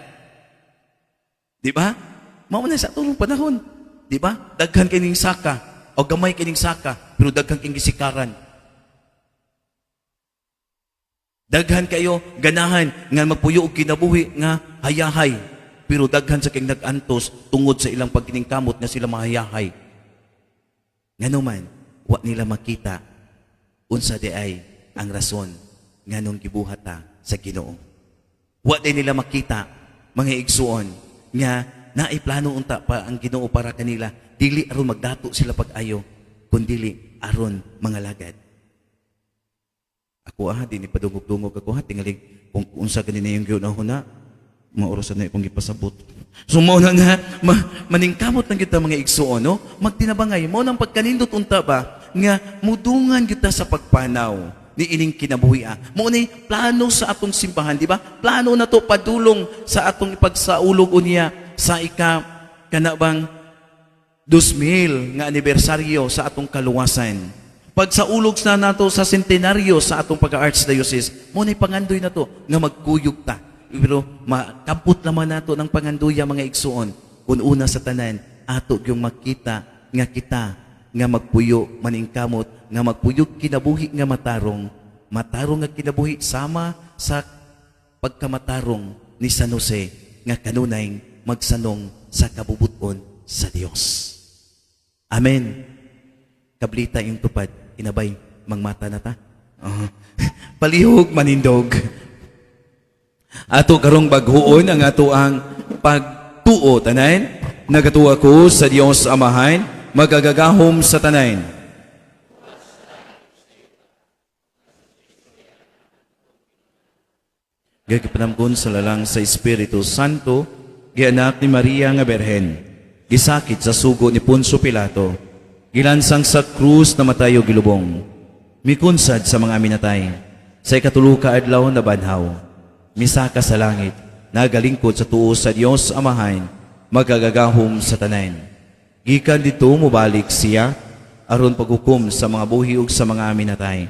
Di ba? Mao na sa tulong panahon. Di ba? Daghan kining saka o gamay kining saka pero daghan kining gisikaran. Daghan kayo ganahan nga magpuyo og kinabuhi nga hayahay pero daghan sa king nag-antos tungod sa ilang pagkiningkamot nga sila mahayahay. Nganuman, wa nila makita unsa di ay ang rason nganong gibuhata sa Ginoo. Wa din nila makita mga igsuon nga naiplano unta pa ang Ginoo para kanila dili aron magdato sila pag-ayo kundili aron mga lagad. Ako din ipadungog-dungog ako tingali kung unsa kanina yung giunahuna maorasan na akong gipasabot. So mo na nga maningkamot ng kita mga igsuon no magtinabangay mo nang pagkanindot unta ba nga mudungan kita sa pagpanaw ni ining kinabuhi mo ni plano sa atong simbahan di ba plano na to padulong sa atong ipagsaulog unya sa kanabang 2000 nga anibersaryo sa atong kaluwasan pagsaulog na nato sa sentenaryo sa atong pagka-archdiocese mo ni pangandoy na to nga magkuyog ta. Pero makampot naman nato ng panganduya mga igsuon. Kung una sa tanan, ato yung makita nga kita nga magpuyo maningkamot, nga magpuyo kinabuhi nga matarong. Matarong nga kinabuhi sama sa pagkamatarong ni San Jose nga kanunay magsanong sa kabubuton sa Dios. Amen. Kablita yung tupad, inabay, mangmata na ta. Palihog manindog. Ato karong baghuon ang ato ang pagtuo tanan nagatuo ko sa Dios Amahan magagagahom sa tanan Gagipanamkon sa lalang sa Espiritu Santo gianak ni Maria nga Berhen gisakit sa sugo ni Poncio Pilato gilansang sa krus na matayo gilubong mikunsad sa mga aminatay sa ikatulo ka adlaw na banhaw misaka sa langit, nagalingkod sa tuo sa Dios Amahan, magagagahom sa tanan. Gikan dito mubalik siya, aron paghukom sa mga buhi ug sa mga aminatay.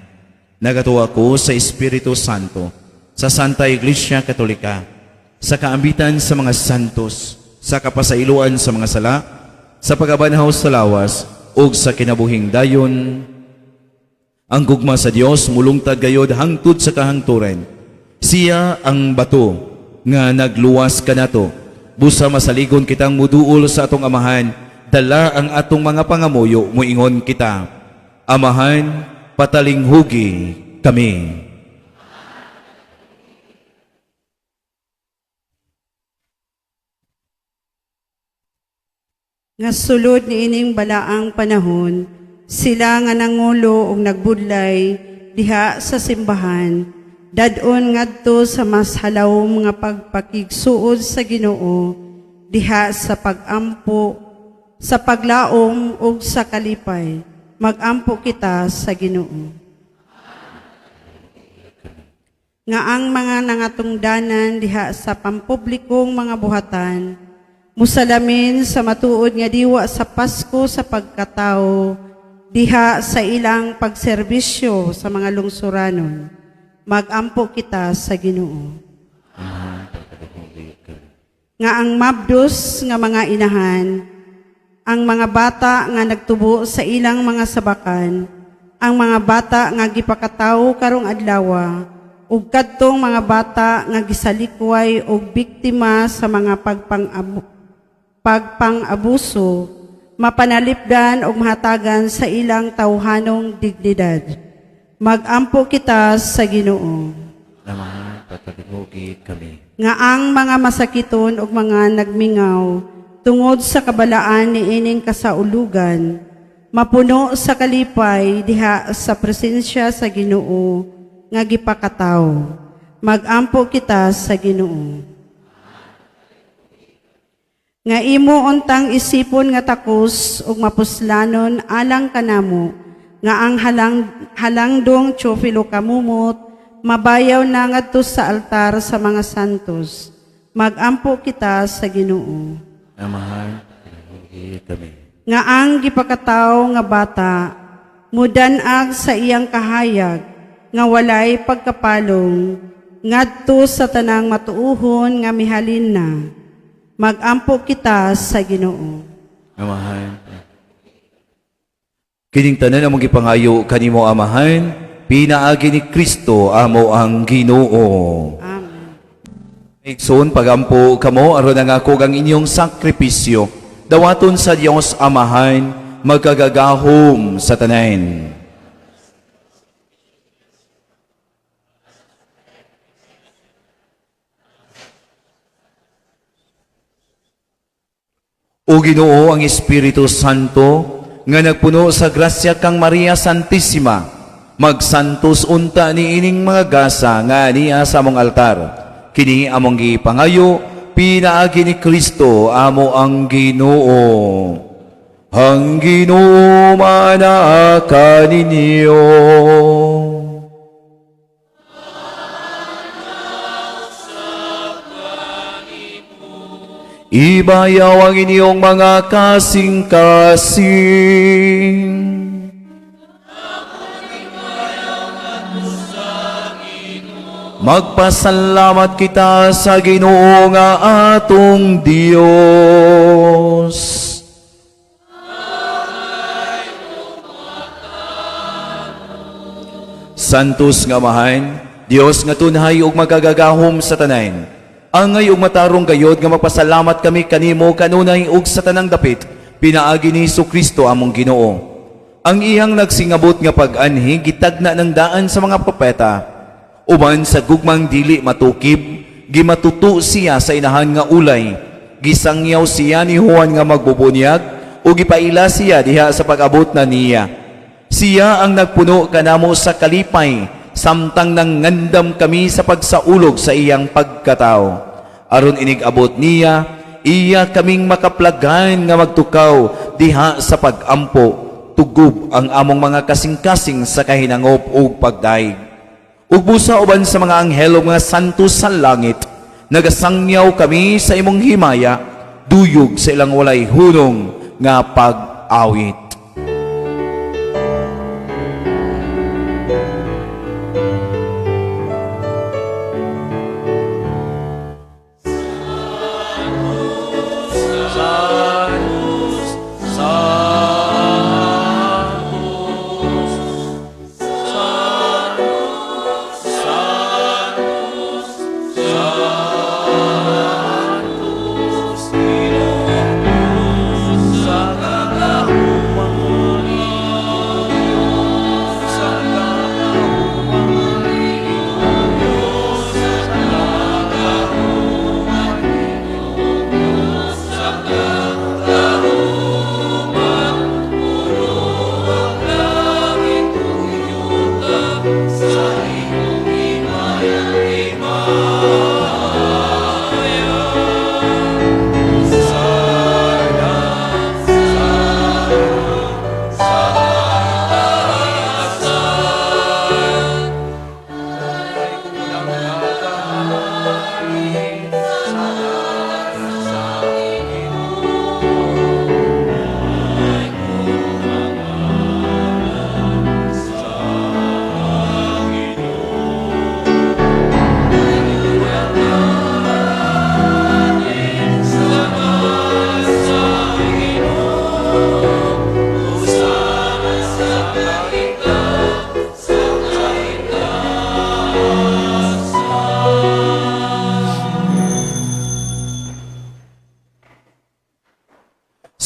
Nagatuwa ko sa Espiritu Santo, sa Santa Iglesia Katolika, sa kaambitan sa mga santos, sa kapasailuan sa mga sala, sa pagabanhaw sa lawas, ug sa kinabuhing dayon. Ang gugma sa Dios mulungtad gayod hangtod sa kahangturan. Siya ang bato nga nagluwas kanato. Busa masaligon kitang muduol sa atong amahan, dala ang atong mga pangamuyo, muingon kita. Amahan, patalinghugi kami. Nga sulod ni ining balaang panahon, sila nga nangulo ug nagbudlay diha sa simbahan, dadon ngadto sa mas halawom nga pagpakigsuod sa Ginoo diha sa pagampo, sa paglaom ug sa kalipay. Magampo kita sa Ginoo. Nga ang mga nangatungdanan diha sa pampublikong mga buhatan, musalamin sa matuod nga diwa sa Pasko sa pagkatao, diha sa ilang pagserbisyo sa mga lungsuranon. Magampo kita sa Ginoo. Nga ang mabdos nga mga inahan, ang mga bata nga nagtubo sa ilang mga sabakan, ang mga bata nga gipakatawo karong adlaw, ug kadtong mga bata nga gisalikway ug biktima sa mga pagpang-abuso, mapanalipdan o mahatagan sa ilang tawhanong dignidad. Magampo kita sa Ginoo. Amahan, patalinghugi kami. Nga ang mga masakiton o mga nagmingaw, tungod sa kabalaan ni ining kasaulugan, mapuno sa kalipay diha sa presensya sa Ginoo, nga gipakataw. Magampo kita sa Ginoo. Nga imo untang isipon nga takos ug mapuslanon alang kanamo, nga ang halangdong Teofilo kamumot, mabayaw na ngadto sa altar sa mga santos. Magampo kita sa Ginoo. Amahan, patalinghugi kami. Nga ang gipakataw nga bata, mudanag sa iyang kahayag, nga walay pagkapalong, ngadto sa tanang matuuhon nga mihalin na. Magampo kita sa Ginoo. Amahan. Kining tanan among gipangayo kanimo amahan, pinaagi ni Kristo amo ang Ginoo. Amen. Igsoon pagampo kamo aron nangako ang inyong sakripisyo. Dawaton sa Dios amahan, magkagagahom sa tanan. O Ginoo ang Espiritu Santo, nga nagpuno sa grasya kang Maria Santissima, magsantos unta ni ining mga gasa nga niya sa among altar. Kini among gipangayo, pinaagi ni Kristo amo ang Ginoo. Ang Ginoo manaka ninyo. Ibayaw ang inyong mga kasing-kasing. Magpasalamat kita sa Ginoo nga atong Dios. Santos nga mahan, Dios nga tunhay ug magagagahom sa tanan. Angay ug matarong gayod nga magpasalamat kami kanimo kanunay ug sa tanang dapit, pinaagi ni Kristo among Ginoo. Ang iyang nagsingabot nga pag-anhi gitagna ng daan sa mga propeta. Uban sa gugmang dili matukib, gimatuto siya sa inahan nga ulay. Gisangyaw siya ni Juan nga magbubunyag ug gipaila siya diha sa pag-abot na niya. Siya ang nagpuno kanamo sa kalipay, samtang nangandam kami sa pagsaulog sa iyang pagkatao. Aron inig-abot niya, iya kaming makaplagan nga magtukaw diha sa pagampo, tugob ang among mga kasing-kasing sa kahinangop ug pagdaig. Ug busa uban sa mga anghel ug mga santos sa langit, nagasangyaw kami sa imong himaya, duyog sa ilang walay hunong nga pag-awit.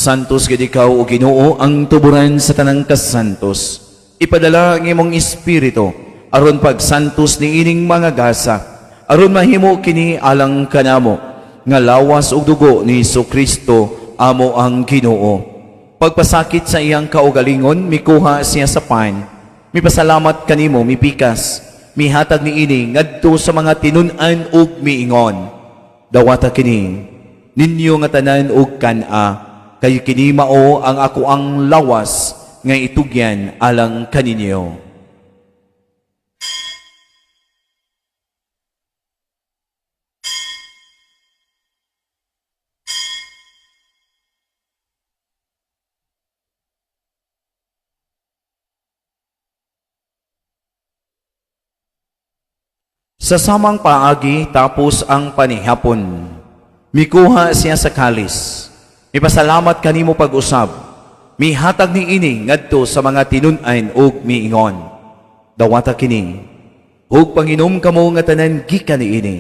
Santos gid ikaw o Ginoo ang tuburan sa tanang kasantos. Ipadala ang imong espiritu aron pagsantos ni ining mga gasa, aron mahimo kini alang kanamo nga lawas ug dugo ni Jesucristo amo ang Ginoo. Pagpasakit sa iyang kaugalingon mikuha siya sa pan. Mipasalamat kanimo mipikas, mihatag ni ini ngadto sa mga tinun-an ug miingon. Dawata kini ninyo nga tanan ug kan-a, kay kini mao ang ako ang lawas nga itugyan alang kaninyo. Sa samang paagi tapos ang panihapon, mikuha siya sa kalis. Mipasalamat kanimo pag-usab. Mihatag ni ini ngadto sa mga tinun-an ug miingon. Dawata kini, ug panginom kamo nga tanan gikan ni ini.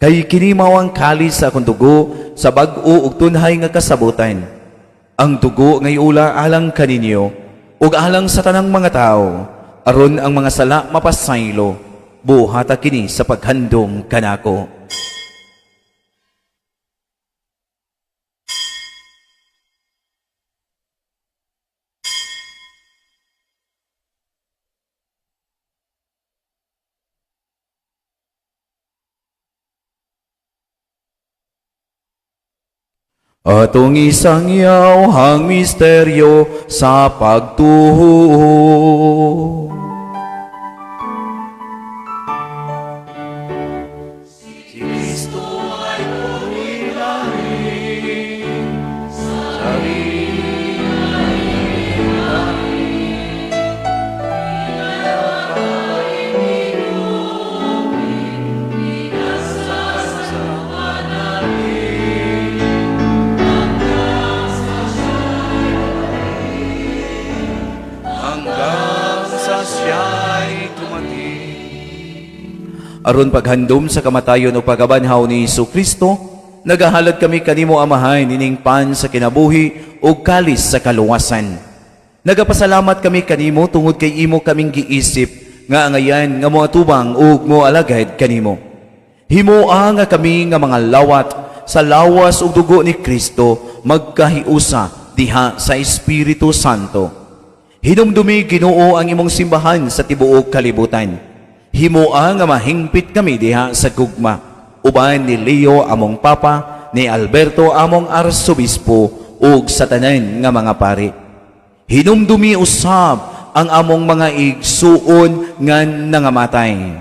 Kay kini mao ang kalis sa akong dugo sa bag-o ug tunhay nga kasabutan. Ang dugo nga iula alang kaninyo ug alang sa tanang mga tao, aron ang mga sala mapasaylo. Buhata kini sa paghandom kanako. Atong isangyaw hang misteryo sa pagtuo. Aron paghandom sa kamatayon o pagabanhaw ni Jesucristo, nagahalad kami kanimo amahay nining pan sa kinabuhi o kalis sa kaluwasan. Nagapasalamat kami kanimo tungod kay imo kaming giisip nga angayan nga mo atubang ug mo alagad kanimo. Himoa nga kami nga mga lawat sa lawas ug dugo ni Kristo magkahiusa diha sa Espiritu Santo. Hinumdumi Ginoo ang imong simbahan sa tibuok kalibutan. Himoa nga mahingpit kami diha sa gugma, uban ni Leo among Papa, ni Alberto among Arsobispo, ug sa tanan nga mga pari. Hinumdumi usab ang among mga igsuon nga nangamatay.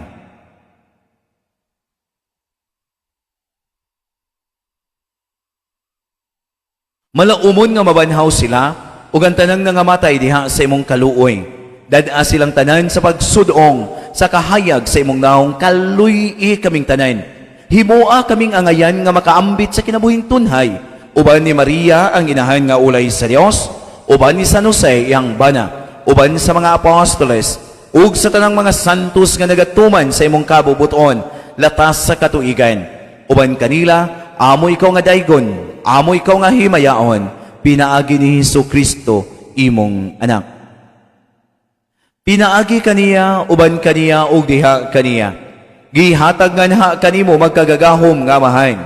Malaumon nga mabanhaw sila, ug ang tanang nangamatay diha sa imong kaluoy. Dada silang tanan sa pagsudong sa kahayag sa imong naong kaluy kaming tanan. Himoa kaming angayan nga makaambit sa kinabuhing tunhay. Uban ni Maria ang inahan nga ulay sa Dios, uban ni San Jose iyang bana, uban sa mga apostoles, ug sa tanang mga santos nga nagatuman sa imong kabubuton, latas sa katuigan. Uban kanila, amo ikaw nga daygon, amo ikaw nga himayaon, pinaagi ni Jesucristo imong anak. Pinaagi kaniya, uban kaniya, ug diha kaniya. Gihatag nga naha kanimo magkagagahom nga mahan.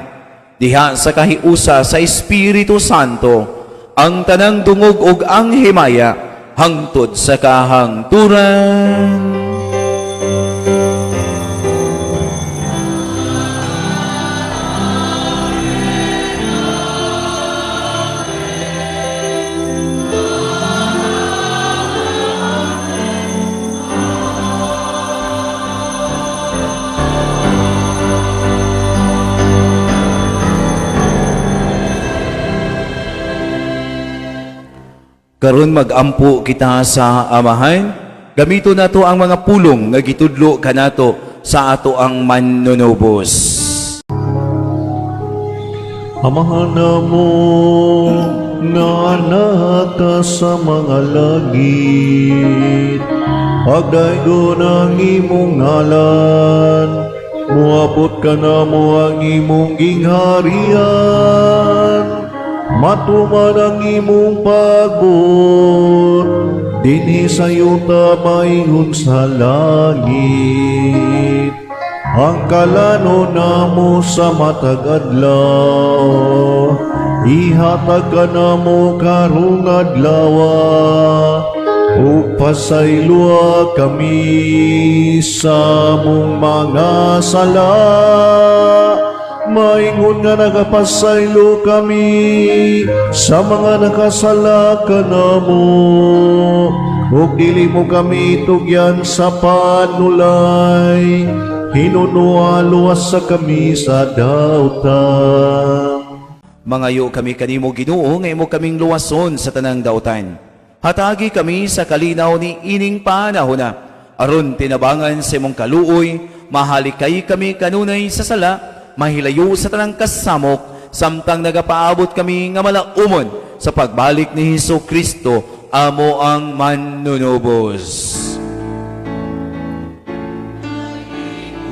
Diha sa kahiusa sa Espiritu Santo, ang tanang dungog ug ang himaya, hangtod sa kahangturan. Karon magampo kita sa amahan, gamito nato ang mga pulong nga gitudlo kanato sa ato ang manunubos. Amahan mo nga anak sa mga langit, pagdaygo ng imong ngalan, muabot ka na mo ang imong gingharian. matuman ang imong pagbot, dinhi sa yuta maingon sa langit. Ang kalano namo sa matag adlaw, ihatag ka namo karong adlawa, ug pasaylua kami sa mong mga sala. Maingon nga nagapasaylo kami sa mga nakasala ka namo, ug dili mo kami tugyan sa panulay, hinunua luwas sa kami sa dautan. Mangayo kami kanimo Ginoo nga imo kaming luwason sa tanang dautan. Hatagi kami sa kalinaw ni ining panahona, aron tinabangan sa imong kaluoy, mahalikay kami kanunay sa sala, mahilayo sa tanang kasamok, samtang nagapaabot kami nga malaumon sa pagbalik ni Hesus Kristo, amo ang manunubos.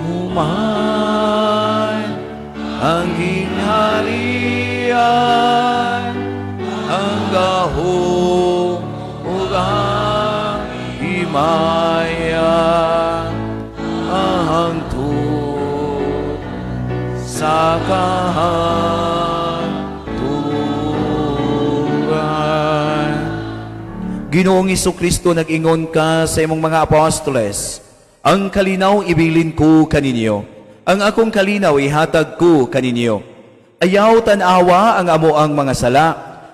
Human ang gingharian, ang gahom ug ang himaya, ang tut sa kahanturan. Ginoong Kristo, nag-ingon ka sa imong mga apostoles, ang kalinaw ibilin ko kaninyo, ang akong kalinaw ihatag ko kaninyo. Ayaw tanawa ang amo ang mga sala,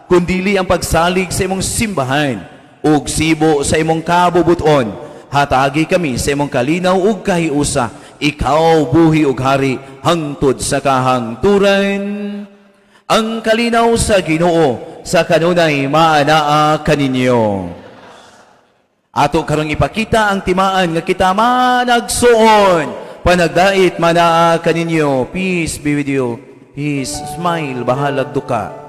kundili ang pagsalig sa imong simbahan, ug sibo sa imong kabubuton. Hatagi kami sa imong kalinaw ug kahiusa, ikaw buhi ug hari hangtod sa kahangturan. Ang kalinaw sa Ginoo sa kanunay maanaa kaninyo. Ato karong ipakita ang timaan nga kita managsuon. Panagdait manaa kaninyo. Peace be with you. Peace. Smile. Bahalag duka.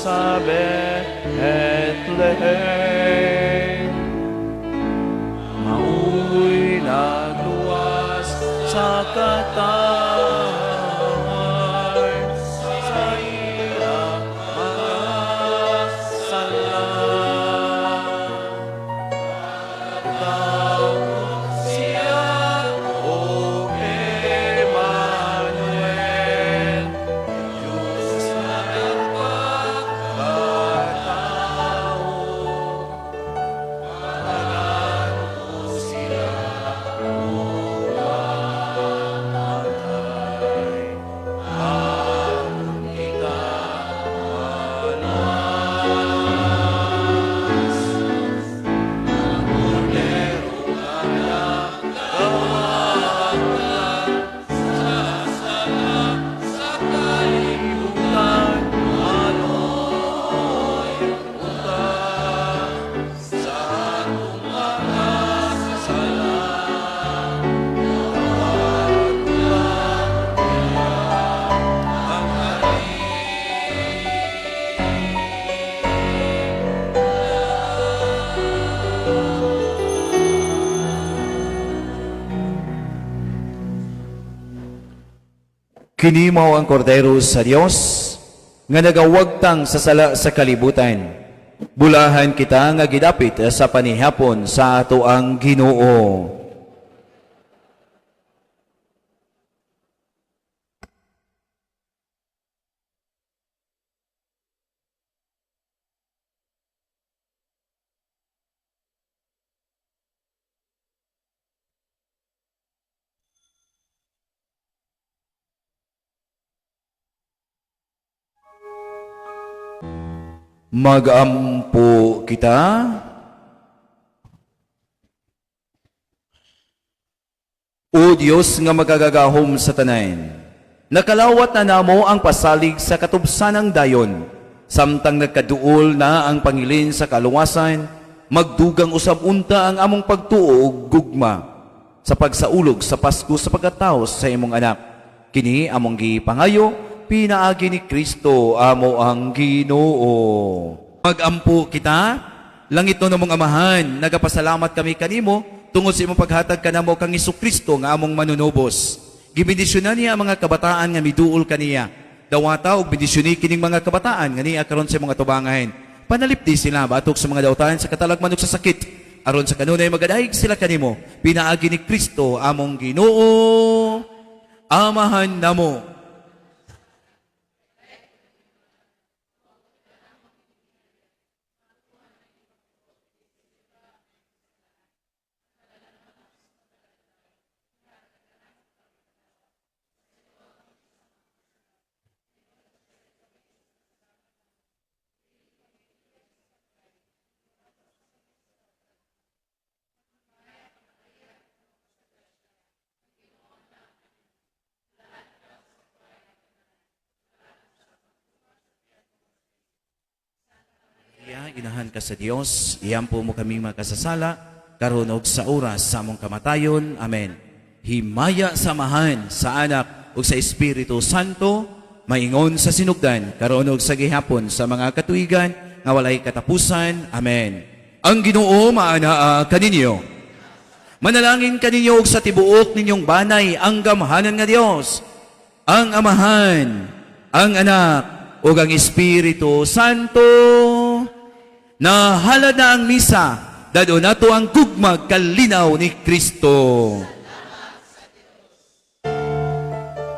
Sa Bethlehem, mauwi nagluwas sa katawan, sa hirap mga sala. Tawag siya, O Emmanuel, Diyos na Kinimaw ang kordero sa Dios nga nagawagtang sa sala sa kalibutan. Bulahan kita nga gidapit sa panihapon sa ato ang Ginoo. Magampo kita. O Dios nga magagagahom sa tanan, nakalawat na namo ang pasalig sa katubsanang dayon, samtang nagkaduol na ang pangilin sa kaluwasan, magdugang usab unta ang among pagtuo ug gugma. sa pagsaulog sa Pasko sa pagkataos sa imong anak. Kini among gipangayo, pinaagi ni Kristo amo ang Ginoo. Magampo kita, langit no namong amahan, nagapasalamat kami kanimo, tungod sa imong paghatag kanamo kang Kristo nga among manunubos. Gibendisyonan niya ang mga kabataan nga miduol kaniya. Dawata og bendisyoni kining mga kabataan nga niya karon sa mga tubangahin. Panalipdi sila batok sa mga dawtaan sa katalagman ug sa sakit. Aron sa kanunay magadaig sila kanimo, pinaagi ni Kristo among Ginoo. Amahan namo. Inahan ka sa Dios, iyan po mo kaming makasasala, karon og sa oras sa among kamatayon. Amen. Himaya samahan sa anak ug sa Espiritu Santo, maingon sa sinugdan, karon og sa gihapon sa mga katuigan nga walay katapusan. Amen. Ang Ginoo maanaa kaninyo. Manalangin kaninyo og sa tibuok ninyong banay ang gamhanan nga Dios, ang Amahan, ang Anak ug ang Espiritu Santo. Nahalad na ang misa, dadon nato ang gugmag kalinaw ni Kristo.